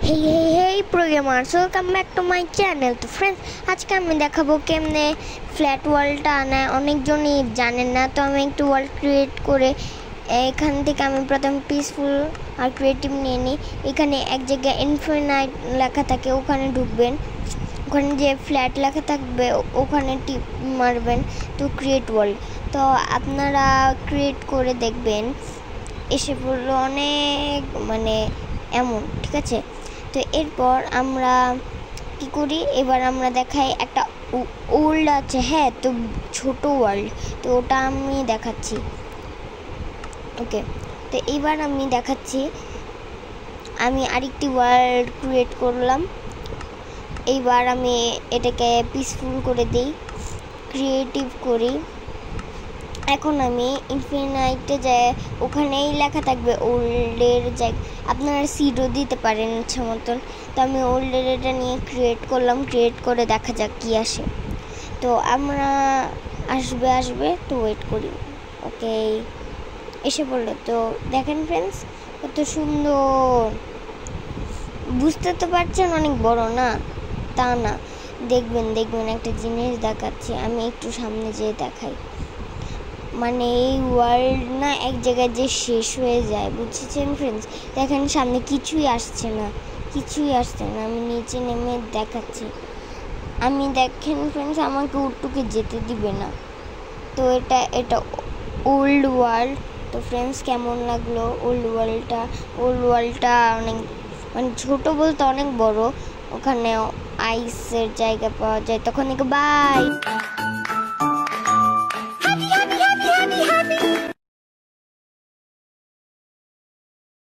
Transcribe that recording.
Hey programmers, welcome back to my channel. তো friends আজকে আমি দেখাবো কেমনে ফ্ল্যাট ওয়ালটা আনায়। অনেকজনই জানেন না, তো আমি একটু ওয়াল ক্রিয়েট করে এখান থেকে আমি প্রথম পিসফুল আর ক্রিয়েটিভ নিয়ে নিই। এখানে এক জায়গায় ইনফিনাইট লেখা থাকে, ওখানে ঢুকবেন, ওখানে যে ফ্ল্যাট লেখা থাকবে ওখানে টিপ মারবেন তো ক্রিয়েট ওয়াল। তো আপনারা ক্রিয়েট করে দেখবেন এসে পড়লো অনেক এমন, ঠিক আছে। তো এরপর আমরা কি করি, এবার আমরা দেখাই একটা ওল্ড আছে, হ্যাঁ, তো ছোট ওয়ার্ল্ড, তো ওটা আমি দেখাচ্ছি। ওকে, তো এবার আমি দেখাচ্ছি, আমি আরেকটি ওয়ার্ল্ড ক্রিয়েট করলাম। এইবার আমি এটাকে পিসফুল করে দিই, ক্রিয়েটিভ করি। এখন আমি ইনফিনাইটে যাই, ওখানেই লেখা থাকবে ওল্ডের জায়গা, আপনারা সিডও দিতে পারেন ইচ্ছা মতন। তো আমি ওল্ডের এটা নিয়ে ক্রিয়েট করলাম, ক্রিয়েট করে দেখা যাক কি আসে। তো আমরা আসবে তো ওয়েট করি। ওকে, এসে পড়লো। তো দেখেন ফ্রেন্ডস, কত সুন্দর, বুঝতে তো পারছেন অনেক বড় না, তা না, দেখবেন একটা জিনিস দেখাচ্ছি, আমি একটু সামনে যেয়ে দেখাই। এই ওয়ার্ল্ড না এক জায়গায় যে শেষ হয়ে যায়, বুঝছেন ফ্রেন্ডস। দেখেন সামনে কিছুই আসছে না। আমি নিচে নেমে দেখাচ্ছি। আমি দেখেন ফ্রেন্ডস, আমাকে উটুকে যেতে দিবে না। তো এটা ওল্ড ওয়ার্ল্ড। তো ফ্রেন্ডস কেমন লাগলো ওল্ড ওয়ার্ল্ডটা? অনেক ছোট বলতে অনেক বড়, ওখানে আইসের জায়গা পাওয়া যায়। তখন বাই।